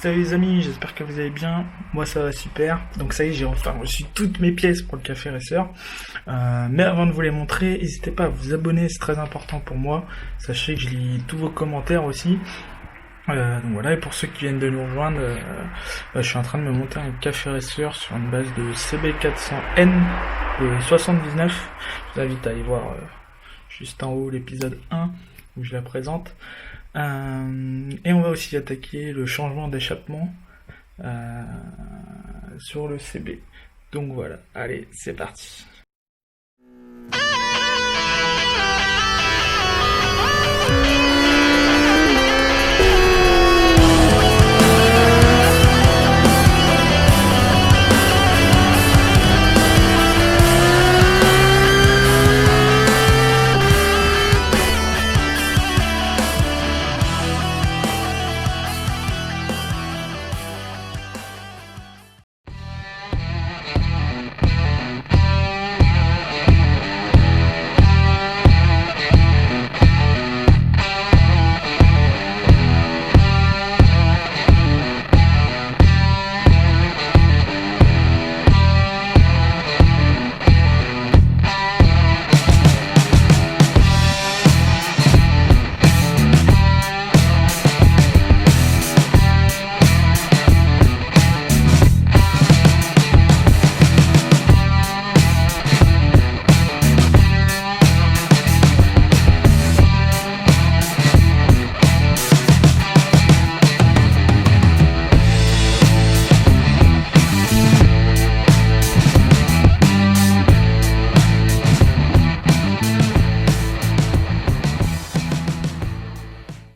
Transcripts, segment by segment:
Salut les amis, j'espère que vous allez bien. Moi ça va super. Donc ça y est, j'ai enfin reçu toutes mes pièces pour le café racer. Mais avant de vous les montrer, n'hésitez pas à vous abonner, c'est très important pour moi. Sachez que je lis tous vos commentaires aussi. Donc voilà, et pour ceux qui viennent de nous rejoindre, je suis en train de me monter un café racer sur une base de CB400N de 79. Je vous invite à aller voir juste en haut l'épisode 1 où je la présente. Et on va aussi attaquer le changement d'échappement sur le CB. Donc voilà, allez, c'est parti.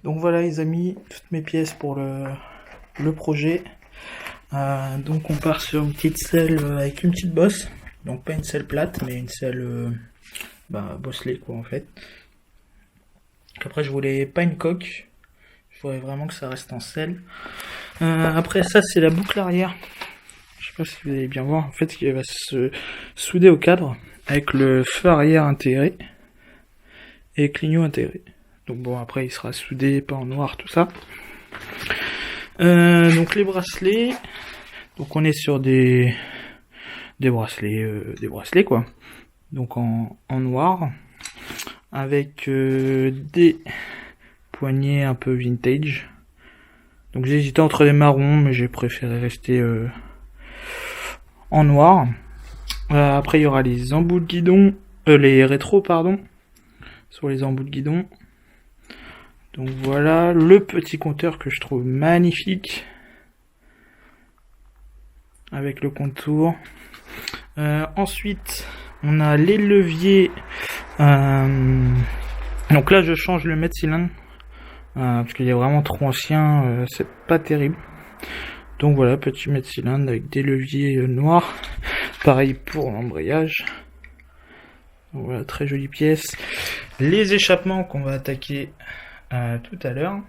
Donc voilà les amis, toutes mes pièces pour le projet. Donc on part sur une petite selle avec une petite bosse. Donc pas une selle plate, mais une selle bosselée quoi en fait. Après je voulais pas une coque, je voulais vraiment que ça reste en selle. Après ça c'est la boucle arrière. Je sais pas si vous allez bien voir, en fait qui va se souder au cadre avec le feu arrière intégré et clignot intégré. Donc bon, après il sera soudé, pas en noir, tout ça. Donc les bracelets. Donc on est sur des bracelets quoi. Donc en noir. Avec des poignets un peu vintage. Donc j'ai hésité entre les marrons, mais j'ai préféré rester en noir. Après il y aura les embouts de guidon. Les rétros pardon. Sur les embouts de guidon. Donc voilà, le petit compteur que je trouve magnifique. Avec le contour. Ensuite, on a les leviers. Donc là, je change le mètre cylindre. Parce qu'il est vraiment trop ancien. C'est pas terrible. Donc voilà, petit mètre cylindre avec des leviers noirs. Pareil pour l'embrayage. Donc voilà, très jolie pièce. Les échappements qu'on va attaquer tout à l'heure.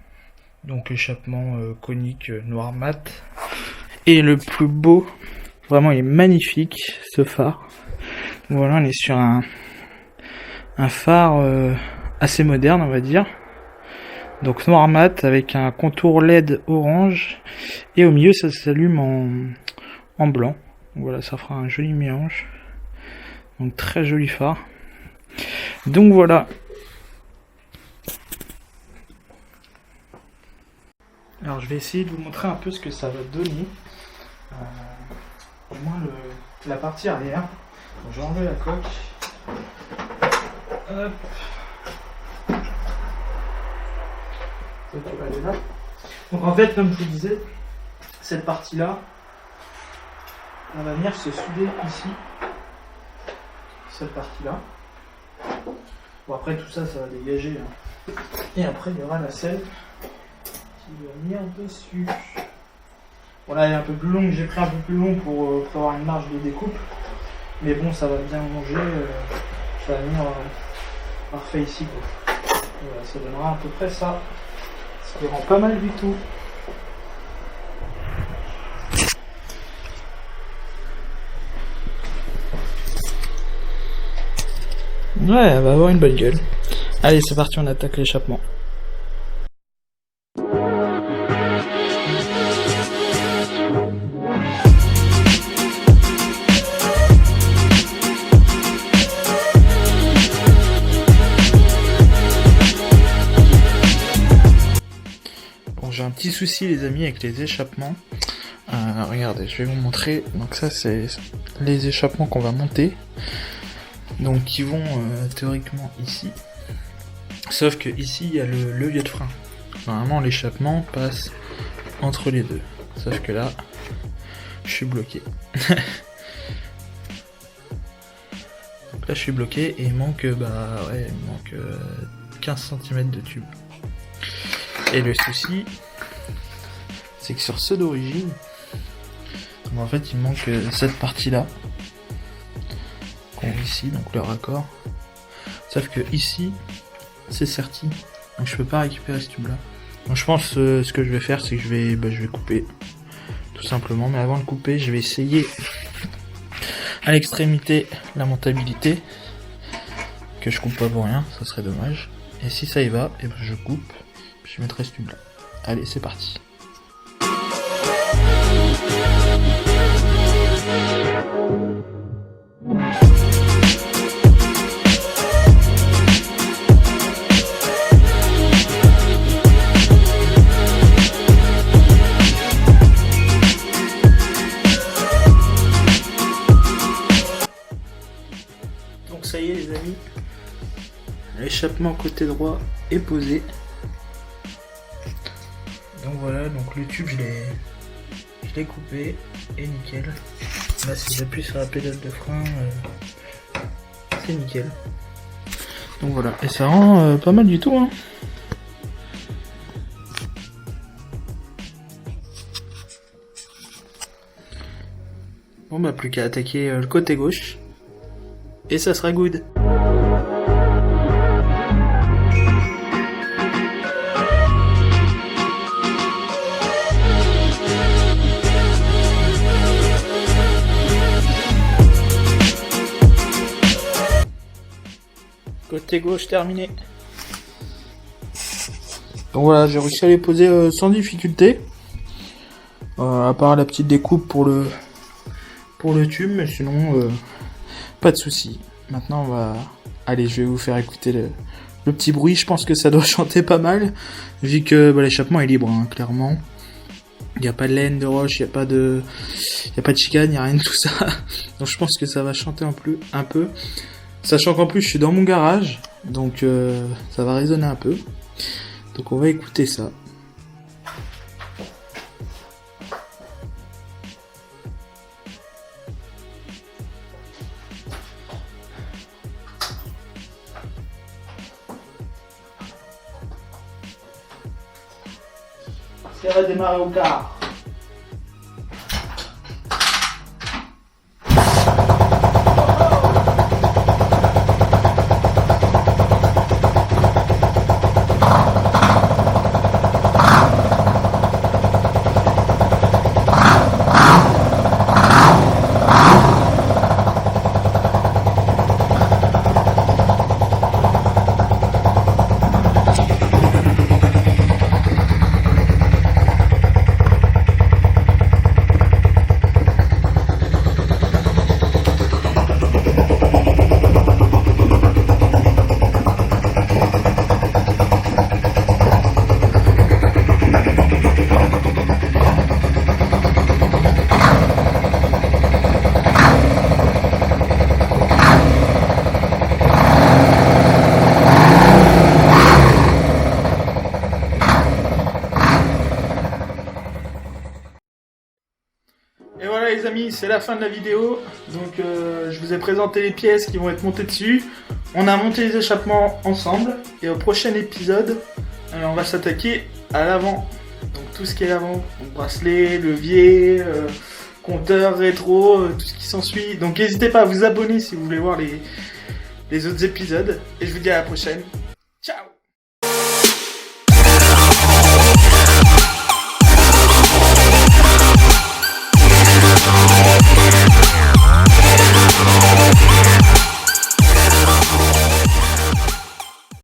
Donc échappement conique noir mat. Et le plus beau, vraiment il est magnifique ce phare. Voilà, on est sur un phare assez moderne on va dire. Donc noir mat avec un contour LED orange. Et au milieu ça s'allume en blanc. Voilà, ça fera un joli mélange. Donc très joli phare. Donc voilà. Alors je vais essayer de vous montrer un peu ce que ça va donner. Au moins la partie arrière. Donc, je vais enlever la coque. Hop. Ça tu vas aller là. Donc en fait, comme je vous disais, cette partie-là, on va venir se souder ici. Cette partie-là. Bon après tout ça, ça va dégager. Hein. Et après il y aura la selle qui va venir dessus. Voilà, elle est un peu plus longue, j'ai pris un peu plus long pour avoir une marge de découpe. Mais bon, ça va bien manger, ça va venir parfait ici quoi. Voilà, ça donnera à peu près ça. Ce qui rend pas mal du tout. Ouais, elle va avoir une bonne gueule. Allez, c'est parti, on attaque l'échappement. Bon, j'ai un petit souci les amis avec les échappements. Regardez, je vais vous montrer. Donc ça c'est les échappements qu'on va monter. Donc qui vont théoriquement ici. Sauf que ici il y a le levier de frein. Normalement l'échappement passe entre les deux. Sauf que là, je suis bloqué. Donc là je suis bloqué et il manque 15 cm de tube. Et le souci, c'est que sur ceux d'origine, en fait il manque cette partie là qu'on voit ici, donc le raccord. Sauf que ici c'est serti, donc je peux pas récupérer ce tube là. Donc je pense ce que je vais faire, c'est que je vais couper tout simplement. Mais avant de couper, je vais essayer à l'extrémité la montabilité, que je coupe pas pour rien, ça serait dommage. Et si ça y va, et ben je coupe, puis je mettrai ce tube là. Allez, c'est parti. Donc ça y est les amis, l'échappement côté droit est posé. Donc voilà, donc le tube je l'ai coupé et nickel. Là si j'appuie sur la pédale de frein, c'est nickel. Donc voilà, et ça rend pas mal du tout hein. Bon bah plus qu'à attaquer le côté gauche. Et ça sera good. Côté gauche terminé. Donc voilà, j'ai réussi à les poser sans difficulté. À part la petite découpe pour le tube, mais sinon pas de souci. Maintenant allez, je vais vous faire écouter le petit bruit. Je pense que ça doit chanter pas mal, vu que l'échappement est libre hein, clairement. Il n'y a pas de laine de roche, il n'y a pas de chicane, il n'y a rien de tout ça. Donc je pense que ça va chanter un peu. Sachant qu'en plus je suis dans mon garage, donc ça va résonner un peu. Donc on va écouter ça. Ça va démarrer au car. Et voilà les amis, c'est la fin de la vidéo. Donc je vous ai présenté les pièces qui vont être montées dessus. On a monté les échappements ensemble. Et au prochain épisode, on va s'attaquer à l'avant. Donc tout ce qui est l'avant. Donc bracelet, levier, compteur, rétro, tout ce qui s'ensuit. Donc n'hésitez pas à vous abonner si vous voulez voir les autres épisodes. Et je vous dis à la prochaine.